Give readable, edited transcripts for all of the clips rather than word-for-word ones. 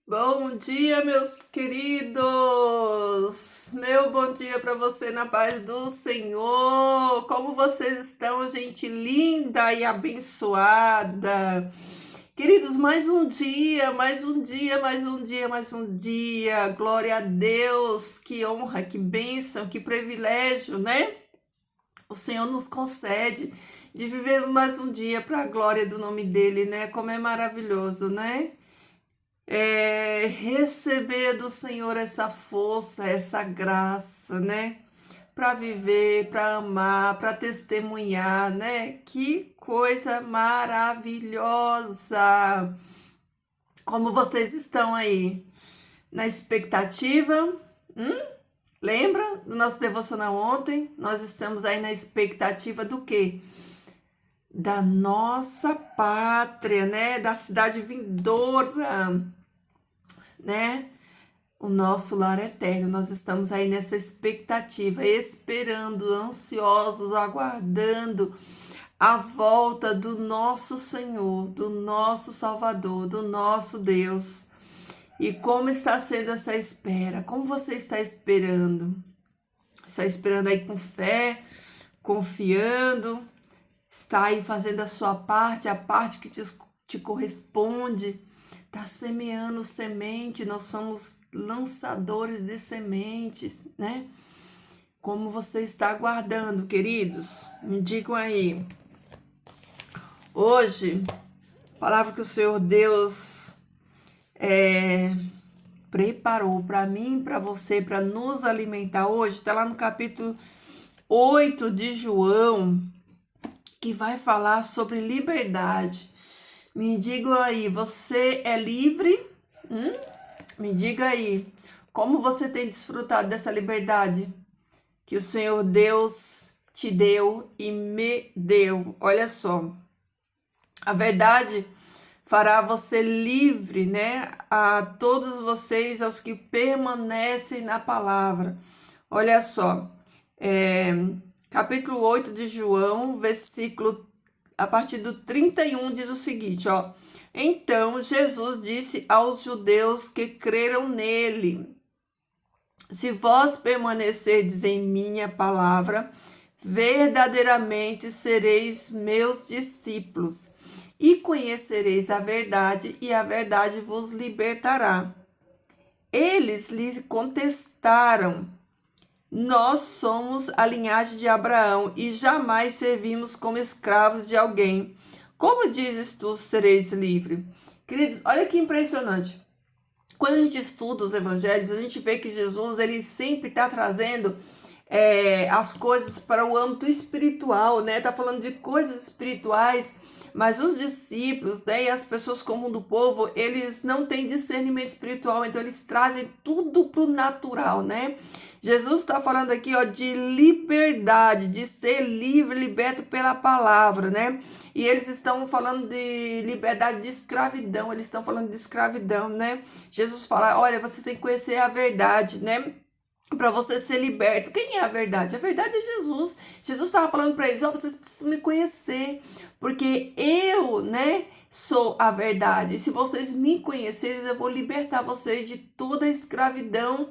Bom dia, meus queridos! Meu bom dia para você na paz do Senhor! Como vocês estão, gente linda e abençoada? Queridos, mais um dia, mais um dia, mais um dia, mais um dia. Glória a Deus! Que honra, que bênção, que privilégio, né? O Senhor nos concede de viver mais um dia para a glória do nome dele, né? Como é maravilhoso, né? Receber do Senhor essa força, essa graça, né? Para viver, para amar, para testemunhar, né? Que coisa maravilhosa! Como vocês estão aí? Na expectativa? Lembra do nosso devocional ontem? Nós estamos aí na expectativa do quê? Da nossa pátria, né? Da cidade vindoura, né? O nosso lar eterno. Nós estamos aí nessa expectativa, esperando, ansiosos, aguardando a volta do nosso Senhor, do nosso Salvador, do nosso Deus. E como está sendo essa espera? Como você está esperando? Está esperando aí com fé, confiando? Está aí fazendo a sua parte, a parte que te corresponde? Está semeando semente, nós somos lançadores de sementes, né? Como você está aguardando, queridos? Me digam aí. Hoje, a palavra que o Senhor Deus preparou para mim, para você, para nos alimentar hoje, está lá no capítulo 8 de João, que vai falar sobre liberdade. Me digam aí, você é livre? Me diga aí, como você tem desfrutado dessa liberdade que o Senhor Deus te deu e me deu? Olha só, a verdade fará você livre, né? A todos vocês, aos que permanecem na palavra. Olha só, é, capítulo 8 de João, versículo a partir do 31 diz o seguinte, ó. Então Jesus disse aos judeus que creram nele: se vós permanecerdes em minha palavra, verdadeiramente sereis meus discípulos, e conhecereis a verdade, e a verdade vos libertará. Eles lhe contestaram: nós somos a linhagem de Abraão e jamais servimos como escravos de alguém. Como dizes tu, sereis livre? Queridos, olha que impressionante. Quando a gente estuda os evangelhos, a gente vê que Jesus ele sempre está trazendo as coisas para o âmbito espiritual, né? Tá falando de coisas espirituais, mas os discípulos, né, e as pessoas comum do povo, eles não têm discernimento espiritual, então eles trazem tudo pro natural, né? Jesus está falando aqui, ó, de liberdade, de ser livre, liberto pela palavra, né? E eles estão falando de liberdade de escravidão, eles estão falando de escravidão, né? Jesus fala, olha, vocês têm que conhecer a verdade, né? Para você ser liberto. Quem é a verdade? A verdade é Jesus. Jesus estava falando para eles, ó, vocês precisam me conhecer, porque eu, né, sou a verdade. E se vocês me conhecerem, eu vou libertar vocês de toda a escravidão,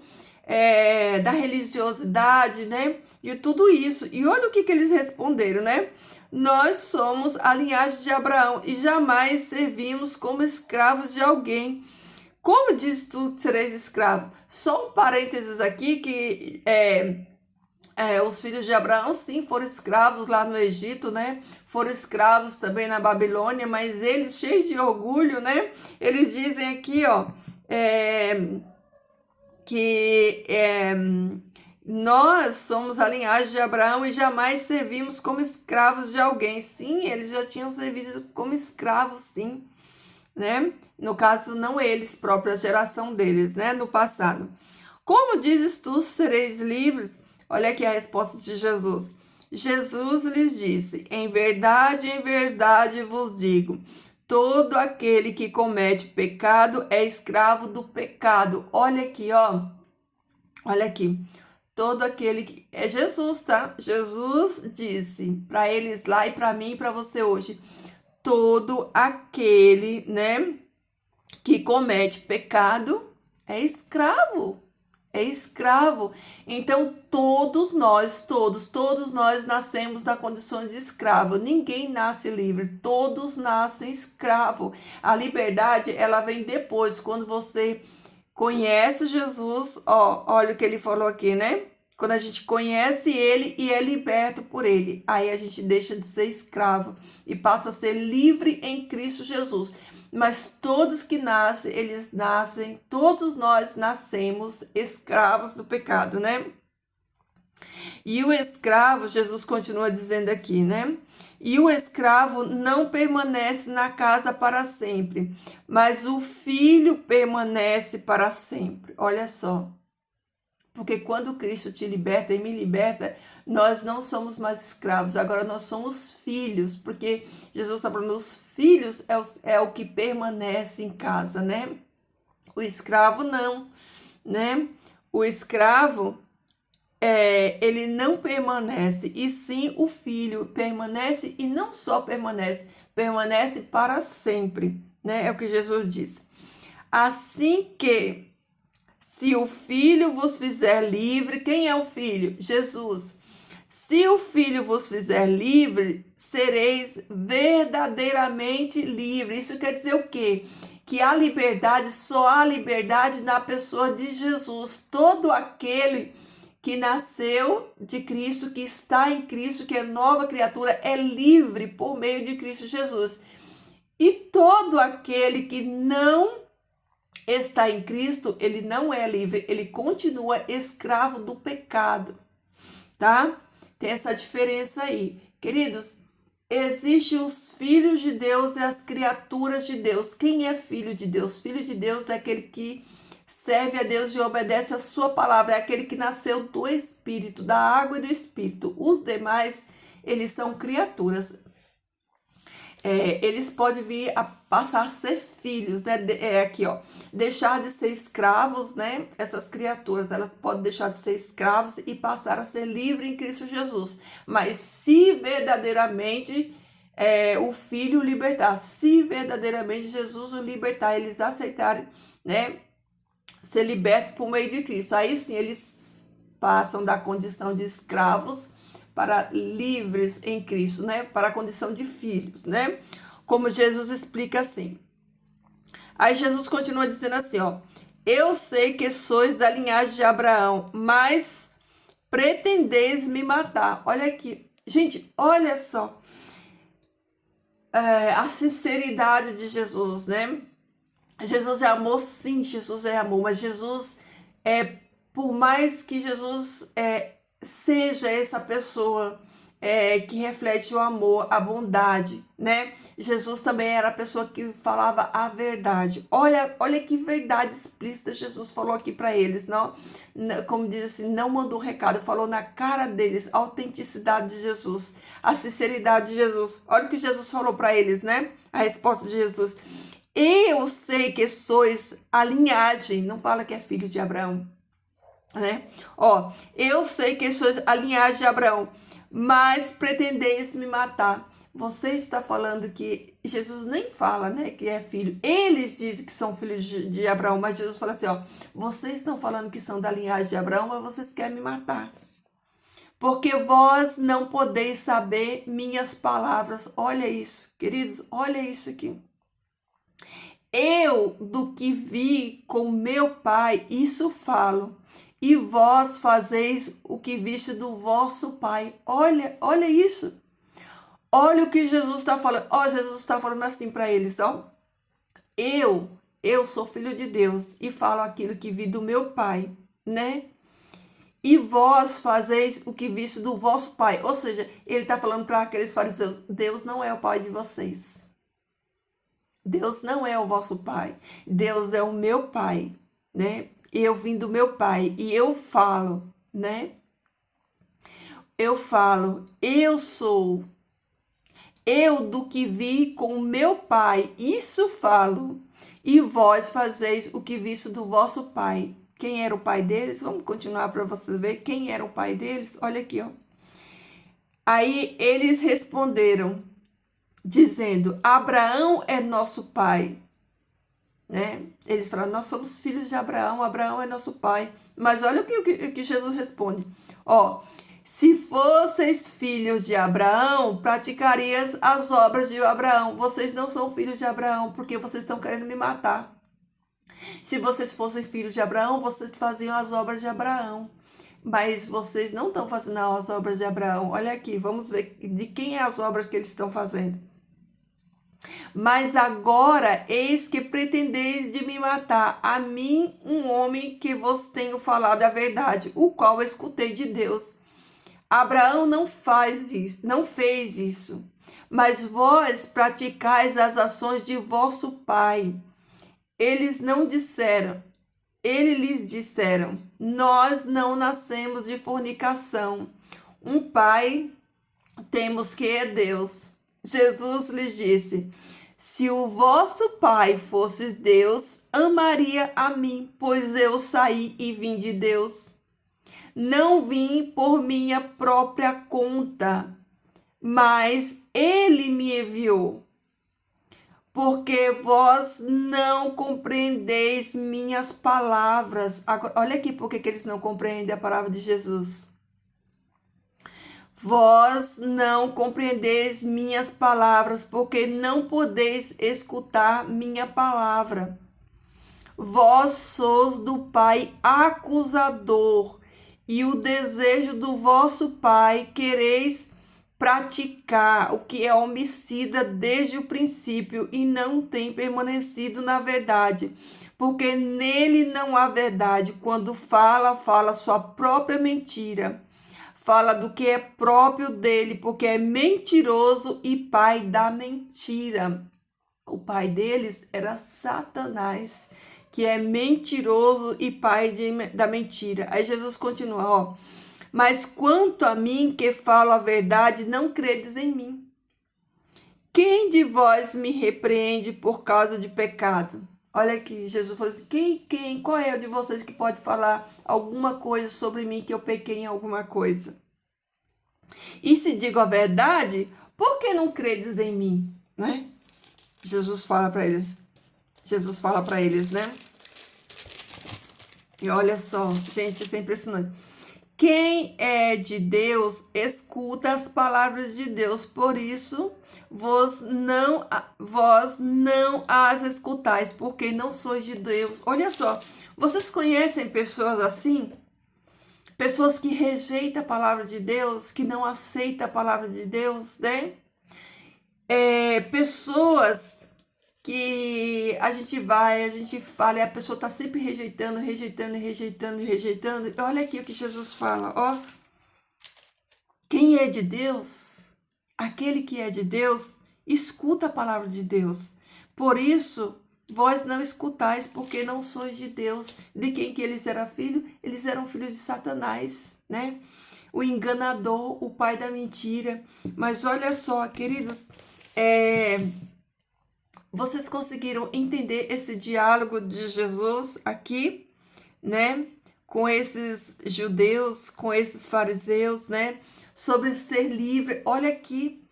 da religiosidade, né? De tudo isso. E olha o que eles responderam, né? Nós somos a linhagem de Abraão e jamais servimos como escravos de alguém. Como diz tu que sereis escravo? Só um parênteses aqui que os filhos de Abraão, sim, foram escravos lá no Egito, né? Foram escravos também na Babilônia, mas eles, cheios de orgulho, né? Eles dizem aqui, ó, que nós somos a linhagem de Abraão e jamais servimos como escravos de alguém. Sim, eles já tinham servido como escravos, sim, né? No caso, não eles próprios, a geração deles, né? No passado. Como dizes tu, sereis livres? Olha aqui a resposta de Jesus. Jesus lhes disse: em verdade vos digo, todo aquele que comete pecado é escravo do pecado. Olha aqui, ó. Olha aqui. Todo aquele que. É Jesus, tá? Jesus disse para eles lá e para mim e para você hoje. Todo aquele, né, que comete pecado é escravo. É escravo. Então, todos nós nascemos na condição de escravo. Ninguém nasce livre, todos nascem escravo. A liberdade, ela vem depois, quando você conhece Jesus, ó, olha o que ele falou aqui, né? Quando a gente conhece ele e é liberto por ele, aí a gente deixa de ser escravo e passa a ser livre em Cristo Jesus. Mas todos que nascem, eles nascem, todos nós nascemos escravos do pecado, né? E o escravo, Jesus continua dizendo aqui, né? E o escravo não permanece na casa para sempre, mas o filho permanece para sempre. Olha só. Porque quando Cristo te liberta e me liberta, nós não somos mais escravos, agora nós somos filhos, porque Jesus está falando, os filhos é o que permanece em casa, né? O escravo não, né? O escravo, ele não permanece, e sim o filho permanece, e não só permanece, permanece para sempre, né? É o que Jesus diz. Assim que se o Filho vos fizer livre, quem é o Filho? Jesus. Se o Filho vos fizer livre, sereis verdadeiramente livre. Isso quer dizer o quê? Que a liberdade, só há liberdade na pessoa de Jesus. Todo aquele que nasceu de Cristo, que está em Cristo, que é nova criatura, é livre por meio de Cristo Jesus. E todo aquele que não está em Cristo, ele não é livre, ele continua escravo do pecado, tá? Tem essa diferença aí. Queridos, existem os filhos de Deus e as criaturas de Deus. Quem é filho de Deus? Filho de Deus é aquele que serve a Deus e obedece a sua palavra, é aquele que nasceu do Espírito, da água e do Espírito. Os demais, eles são criaturas. Eles podem vir a passar a ser filhos, né? Aqui, ó, deixar de ser escravos, né? Essas criaturas, elas podem deixar de ser escravos e passar a ser livres em Cristo Jesus. Mas se verdadeiramente o Filho o libertar, se verdadeiramente Jesus o libertar, eles aceitarem, né? Ser libertos por meio de Cristo, aí sim eles passam da condição de escravos para livres em Cristo, né? Para a condição de filhos, né? Como Jesus explica assim. Aí Jesus continua dizendo assim, ó: eu sei que sois da linhagem de Abraão, mas pretendeis me matar. Olha aqui. Gente, olha só. A sinceridade de Jesus, né? Jesus é amor, sim, Jesus é amor, mas Jesus por mais que Jesus seja essa pessoa que reflete o amor, a bondade, né? Jesus também era a pessoa que falava a verdade. Olha que verdade explícita Jesus falou aqui para eles, não? Como diz assim, não mandou recado, falou na cara deles, a autenticidade de Jesus, a sinceridade de Jesus. Olha o que Jesus falou para eles, né? A resposta de Jesus. Eu sei que sois a linhagem, não fala que é filho de Abraão, né? Ó, eu sei que sois a linhagem de Abraão, mas pretendeis me matar. Você está falando que Jesus nem fala, né, que é filho. Eles dizem que são filhos de Abraão, mas Jesus fala assim, ó, vocês estão falando que são da linhagem de Abraão, mas vocês querem me matar. Porque vós não podeis saber minhas palavras. Olha isso, queridos, olha isso aqui. Eu, do que vi com meu pai, isso falo, e vós fazeis o que viste do vosso pai. Olha isso. Olha o que Jesus está falando. Ó, Jesus está falando assim para eles, ó. Eu sou filho de Deus e falo aquilo que vi do meu pai, né? E vós fazeis o que viste do vosso pai. Ou seja, ele está falando para aqueles fariseus, Deus não é o pai de vocês. Deus não é o vosso pai, Deus é o meu pai, né? Eu vim do meu pai e eu falo, né? Eu falo, eu sou, eu do que vi com o meu pai, isso falo, e vós fazeis o que viste do vosso pai. Quem era o pai deles? Vamos continuar para você ver quem era o pai deles? Olha aqui, ó. Aí eles responderam, dizendo: Abraão é nosso pai. né? Eles falaram, nós somos filhos de Abraão, Abraão é nosso pai. Mas olha o que Jesus responde. Ó, se fosseis filhos de Abraão, praticarias as obras de Abraão. Vocês não são filhos de Abraão, porque vocês estão querendo me matar. Se vocês fossem filhos de Abraão, vocês faziam as obras de Abraão. Mas vocês não estão fazendo as obras de Abraão. Olha aqui, vamos ver de quem é as obras que eles estão fazendo. Mas agora, eis que pretendeis de me matar, a mim, um homem que vos tenho falado a verdade, o qual escutei de Deus. Abraão não fez isso, mas vós praticais as ações de vosso pai. Eles lhes disseram, nós não nascemos de fornicação. Um pai temos que é Deus. Jesus lhes disse, se o vosso pai fosse Deus, amaria a mim, pois eu saí e vim de Deus. Não vim por minha própria conta, mas ele me enviou. Porque vós não compreendeis minhas palavras. Agora, olha aqui porque que eles não compreendem a palavra de Jesus. Vós não compreendeis minhas palavras, porque não podeis escutar minha palavra. Vós sois do Pai acusador, e o desejo do vosso Pai quereis praticar, o que é homicida desde o princípio, e não tem permanecido na verdade, porque nele não há verdade. Quando fala sua própria mentira. Fala do que é próprio dele, porque é mentiroso e pai da mentira. O pai deles era Satanás, que é mentiroso e pai da mentira. Aí Jesus continua, ó. Mas quanto a mim, que falo a verdade, não credes em mim. Quem de vós me repreende por causa de pecado? Olha aqui, Jesus falou assim, qual é o de vocês que pode falar alguma coisa sobre mim que eu pequei em alguma coisa? E se digo a verdade, por que não credes em mim? Né? Jesus fala para eles, né? E olha só, gente, isso é impressionante. Quem é de Deus, escuta as palavras de Deus, por isso vós não as escutais, porque não sois de Deus. Olha só, vocês conhecem pessoas assim? Pessoas que rejeitam a palavra de Deus, que não aceitam a palavra de Deus, né? Pessoas que a gente fala, e a pessoa está sempre rejeitando. Olha aqui o que Jesus fala, ó. Quem é de Deus, aquele que é de Deus, escuta a palavra de Deus. Por isso, vós não escutais, porque não sois de Deus. De quem que eles eram filhos? Eles eram filhos de Satanás, né? O enganador, o pai da mentira. Mas olha só, queridos, vocês conseguiram entender esse diálogo de Jesus aqui, né? Com esses judeus, com esses fariseus, né? Sobre ser livre. Olha aqui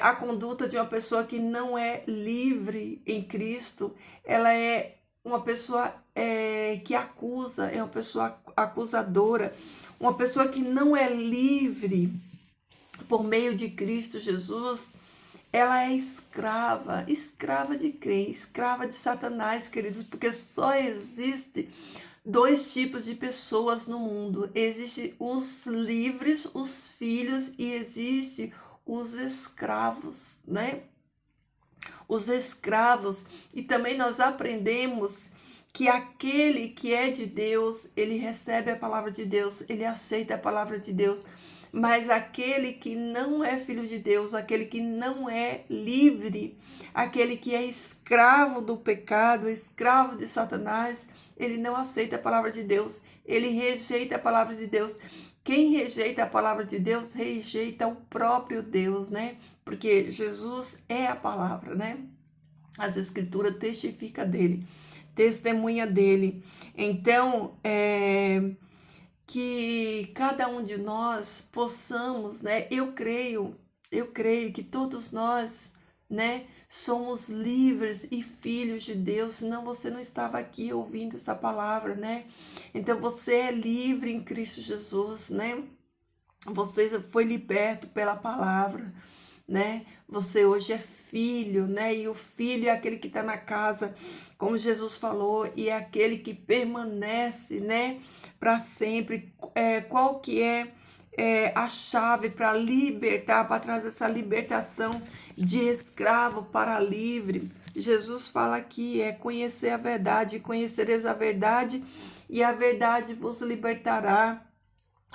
a conduta de uma pessoa que não é livre em Cristo. Ela é uma pessoa que acusa, é uma pessoa acusadora, uma pessoa que não é livre por meio de Cristo Jesus. Ela é escrava de quem? Escrava de Satanás, queridos, porque só existe dois tipos de pessoas no mundo. Existe os livres, os filhos, e existe os escravos, né? Os escravos. E também nós aprendemos que aquele que é de Deus, ele recebe a palavra de Deus, ele aceita a palavra de Deus. Mas aquele que não é filho de Deus, aquele que não é livre, aquele que é escravo do pecado, escravo de Satanás, ele não aceita a palavra de Deus, ele rejeita a palavra de Deus. Quem rejeita a palavra de Deus, rejeita o próprio Deus, né? Porque Jesus é a palavra, né? As escrituras testificam dele, testemunha dele. Então, que cada um de nós possamos, né? Eu creio que todos nós né? Somos livres e filhos de Deus, senão você não estava aqui ouvindo essa palavra, né? Então você é livre em Cristo Jesus, né? Você foi liberto pela palavra, né? Você hoje é filho, né? E o filho é aquele que está na casa, como Jesus falou, e é aquele que permanece, né? Para sempre. Qual que é a chave para libertar, para trazer essa libertação de escravo para livre? Jesus fala que é conhecer a verdade, conhecereis a verdade, e a verdade vos libertará,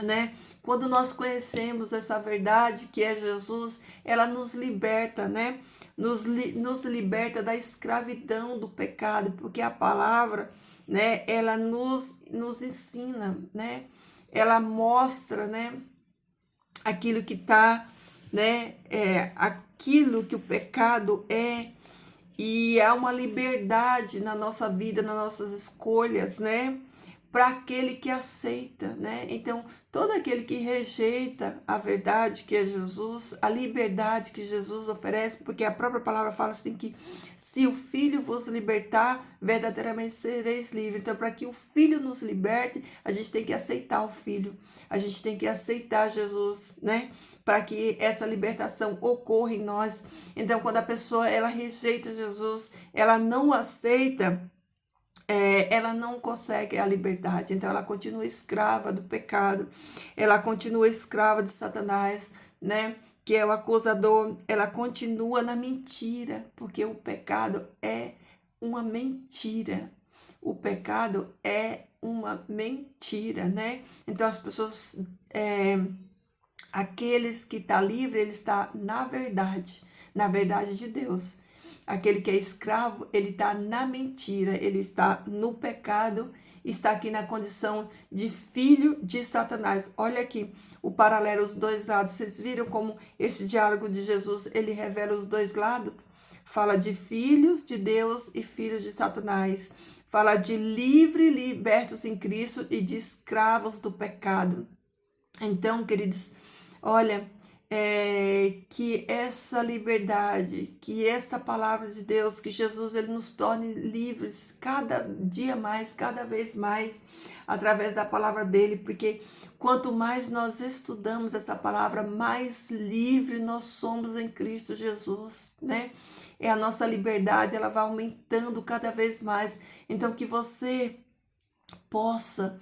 né? Quando nós conhecemos essa verdade que é Jesus, ela nos liberta, né? Nos liberta da escravidão do pecado, porque a palavra, né? Ela nos ensina, né? Ela mostra, né? Aquilo que está, né? Aquilo que o pecado é, e há uma liberdade na nossa vida, nas nossas escolhas, né? Para aquele que aceita, né? Então, todo aquele que rejeita a verdade que é Jesus, a liberdade que Jesus oferece, porque a própria palavra fala assim que se o Filho vos libertar, verdadeiramente sereis livres. Então, para que o Filho nos liberte, a gente tem que aceitar o Filho, a gente tem que aceitar Jesus, né? Para que essa libertação ocorra em nós. Então, quando a pessoa ela rejeita Jesus, ela não aceita, ela não consegue a liberdade. Então, ela continua escrava do pecado, ela continua escrava de Satanás, né? Que é o acusador. Ela continua na mentira, porque o pecado é uma mentira. O pecado é uma mentira, né? Então, as pessoas, aqueles que está livre, ele está na verdade de Deus. Aquele que é escravo, ele está na mentira, ele está no pecado, está aqui na condição de filho de Satanás. Olha aqui o paralelo, os dois lados. Vocês viram como esse diálogo de Jesus, ele revela os dois lados? Fala de filhos de Deus e filhos de Satanás. Fala de livre, libertos em Cristo e de escravos do pecado. Então, queridos, olha, que essa liberdade, que essa palavra de Deus, que Jesus ele nos torne livres cada dia mais, cada vez mais, através da palavra dele, porque quanto mais nós estudamos essa palavra, mais livre nós somos em Cristo Jesus, né? É a nossa liberdade, ela vai aumentando cada vez mais. Então, que você possa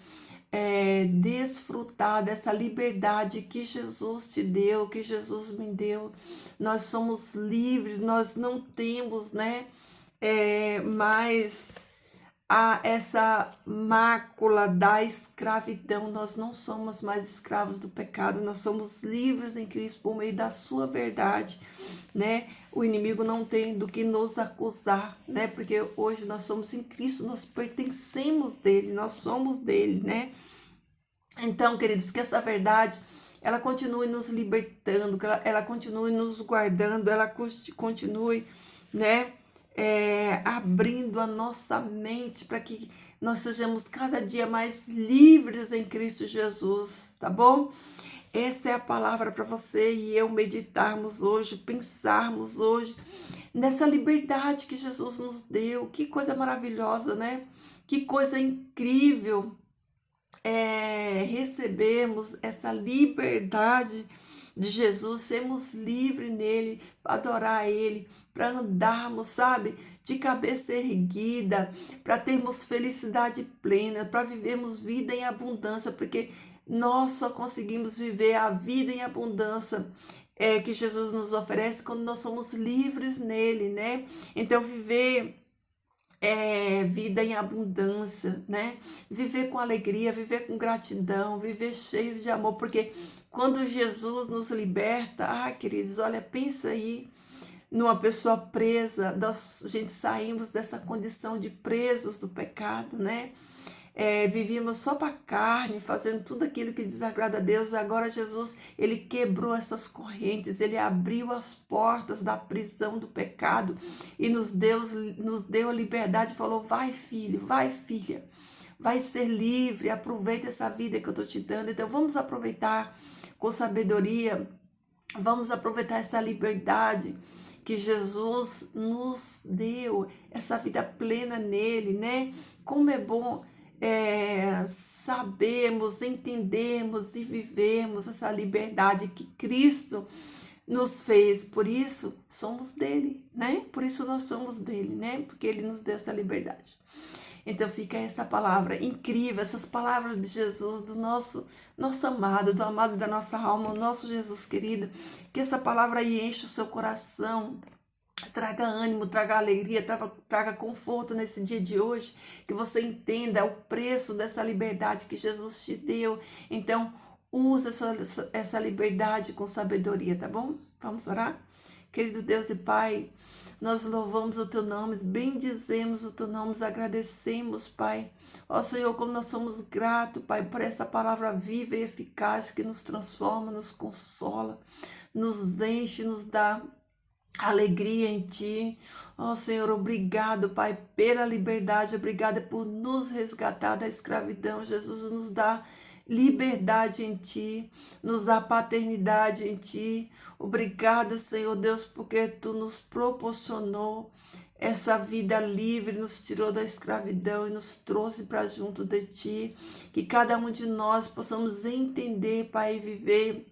desfrutar dessa liberdade que Jesus te deu, que Jesus me deu. Nós somos livres, nós não temos, né, mais essa mácula da escravidão. Nós não somos mais escravos do pecado, nós somos livres em Cristo por meio da sua verdade, né? O inimigo não tem do que nos acusar, né? Porque hoje nós somos em Cristo, nós pertencemos dele, nós somos dele, né? Então, queridos, que essa verdade ela continue nos libertando, que ela continue nos guardando, ela continue, né, abrindo a nossa mente para que nós sejamos cada dia mais livres em Cristo Jesus, tá bom? Essa é a palavra para você e eu meditarmos hoje, pensarmos hoje nessa liberdade que Jesus nos deu. Que coisa maravilhosa, né? Que coisa incrível recebemos essa liberdade de Jesus, sermos livres nele, para adorar ele, para andarmos, sabe, de cabeça erguida, para termos felicidade plena, para vivermos vida em abundância, porque nós só conseguimos viver a vida em abundância que Jesus nos oferece quando nós somos livres nele, né? Então, viver vida em abundância, né? Viver com alegria, viver com gratidão, viver cheio de amor, porque quando Jesus nos liberta, queridos, olha, pensa aí numa pessoa presa, a gente saímos dessa condição de presos do pecado, né? Vivíamos só para a carne, fazendo tudo aquilo que desagrada a Deus. Agora Jesus, ele quebrou essas correntes, ele abriu as portas da prisão do pecado e nos deu a liberdade, falou: vai filho, vai filha, vai ser livre, aproveita essa vida que eu estou te dando. Então vamos aproveitar com sabedoria, vamos aproveitar essa liberdade que Jesus nos deu essa vida plena nele, né? Como é bom sabermos, entendermos e vivermos essa liberdade que Cristo nos fez. Por isso somos dele, né? Por isso nós somos dele, né? Porque ele nos deu essa liberdade. Então fica essa palavra incrível, essas palavras de Jesus, do nosso amado, do amado da nossa alma, o nosso Jesus querido, que essa palavra aí enche o seu coração, traga ânimo, traga alegria, traga conforto nesse dia de hoje, que você entenda o preço dessa liberdade que Jesus te deu. Então, use essa liberdade com sabedoria, tá bom? Vamos orar? Querido Deus e Pai, nós louvamos o Teu nome, bendizemos o Teu nome, agradecemos, Pai. Ó Senhor, como nós somos gratos, Pai, por essa palavra viva e eficaz que nos transforma, nos consola, nos enche, nos dá alegria em Ti. Ó Senhor, obrigado, Pai, pela liberdade, obrigada por nos resgatar da escravidão. Jesus nos dá liberdade em Ti, nos dá paternidade em Ti. Obrigada, Senhor Deus, porque Tu nos proporcionou essa vida livre, nos tirou da escravidão e nos trouxe para junto de Ti. Que cada um de nós possamos entender, Pai, e viver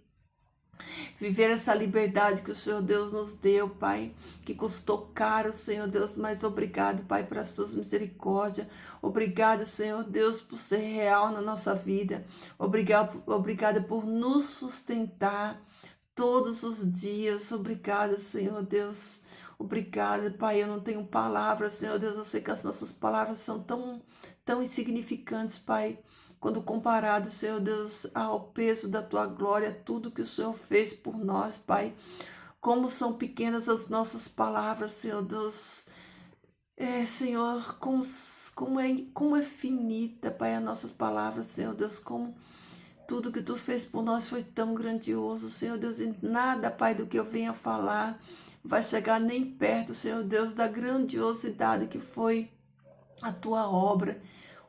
essa liberdade que o Senhor Deus nos deu, Pai, que custou caro, Senhor Deus, mas obrigado, Pai, pelas tuas misericórdias. Obrigado, Senhor Deus, por ser real na nossa vida. Obrigada por nos sustentar todos os dias. Obrigada, Senhor Deus. Obrigada, Pai. Eu não tenho palavras, Senhor Deus. Eu sei que as nossas palavras são tão insignificantes, Pai, quando comparado, Senhor Deus, ao peso da Tua glória, tudo que o Senhor fez por nós, Pai. Como são pequenas as nossas palavras, Senhor Deus. Senhor, como é finita, Pai, as nossas palavras, Senhor Deus, como tudo que Tu fez por nós foi tão grandioso, Senhor Deus, e nada, Pai, do que eu venha falar vai chegar nem perto, Senhor Deus, da grandiosidade que foi a Tua obra,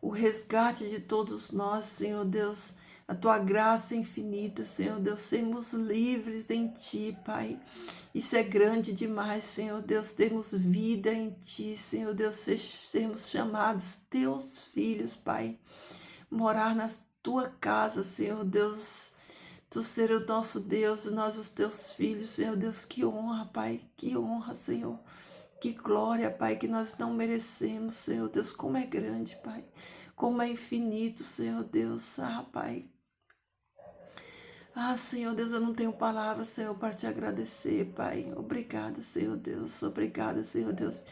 o resgate de todos nós, Senhor Deus, a Tua graça infinita, Senhor Deus, sermos livres em Ti, Pai. Isso é grande demais, Senhor Deus, termos vida em Ti, Senhor Deus, sermos chamados Teus filhos, Pai. Morar na Tua casa, Senhor Deus, Tu ser o nosso Deus e nós os Teus filhos, Senhor Deus, que honra, Pai, que honra, Senhor. Que glória, Pai, que nós não merecemos, Senhor Deus, como é grande, Pai, como é infinito, Senhor Deus, Pai. Senhor Deus, eu não tenho palavras, Senhor, para te agradecer, Pai. Obrigada, Senhor Deus, obrigada, Senhor Deus,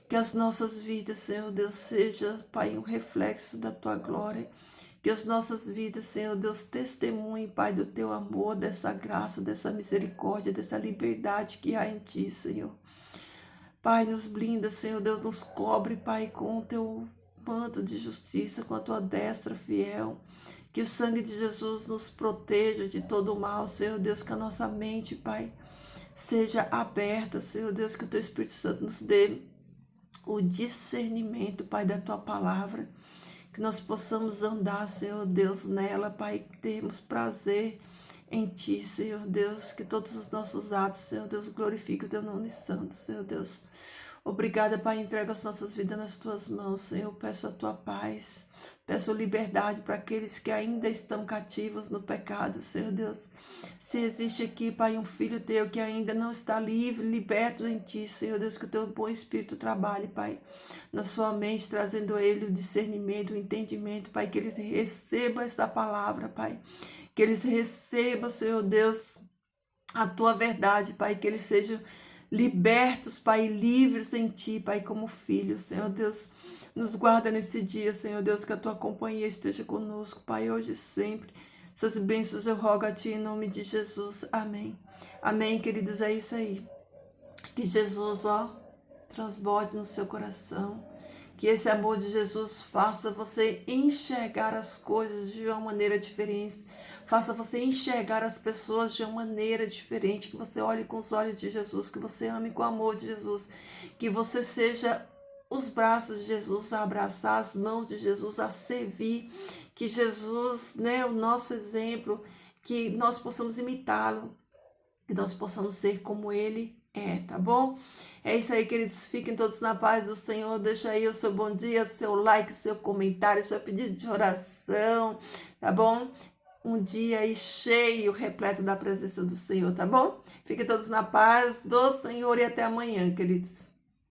que as nossas vidas, Senhor Deus, seja, Pai, um reflexo da Tua glória, que as nossas vidas, Senhor Deus, testemunhem, Pai, do Teu amor, dessa graça, dessa misericórdia, dessa liberdade que há em Ti, Senhor. Pai, nos blinda, Senhor Deus, nos cobre, Pai, com o Teu manto de justiça, com a Tua destra fiel. Que o sangue de Jesus nos proteja de todo o mal, Senhor Deus, que a nossa mente, Pai, seja aberta, Senhor Deus, que o Teu Espírito Santo nos dê o discernimento, Pai, da Tua palavra, que nós possamos andar, Senhor Deus, nela, Pai, que termos prazer em Ti, Senhor Deus, que todos os nossos atos, Senhor Deus, glorifiquem o Teu nome santo, Senhor Deus. Obrigada, Pai, entrega as nossas vidas nas Tuas mãos, Senhor. Peço a Tua paz, peço liberdade para aqueles que ainda estão cativos no pecado, Senhor Deus. Se existe aqui, Pai, um filho Teu que ainda não está livre, liberto em Ti, Senhor Deus, que o Teu bom Espírito trabalhe, Pai, na sua mente, trazendo a ele o discernimento, o entendimento, Pai, que eles recebam essa palavra, Pai, que eles recebam, Senhor Deus, a Tua verdade, Pai, que eles sejam libertos, Pai, livres em Ti, Pai, como filhos, Senhor Deus. Nos guarda nesse dia, Senhor Deus, que a Tua companhia esteja conosco, Pai, hoje e sempre. Essas bênçãos eu rogo a Ti em nome de Jesus. Amém. Amém, queridos, é isso aí. Que Jesus, transborde no seu coração. Que esse amor de Jesus faça você enxergar as coisas de uma maneira diferente. Faça você enxergar as pessoas de uma maneira diferente. Que você olhe com os olhos de Jesus. Que você ame com o amor de Jesus. Que você seja os braços de Jesus a abraçar, as mãos de Jesus a servir. Que Jesus, o nosso exemplo, que nós possamos imitá-lo. Que nós possamos ser como Ele tá bom? É isso aí, queridos. Fiquem todos na paz do Senhor. Deixa aí o seu bom dia, seu like, seu comentário, seu pedido de oração, tá bom? Um dia aí cheio, repleto da presença do Senhor, tá bom? Fiquem todos na paz do Senhor e até amanhã, queridos.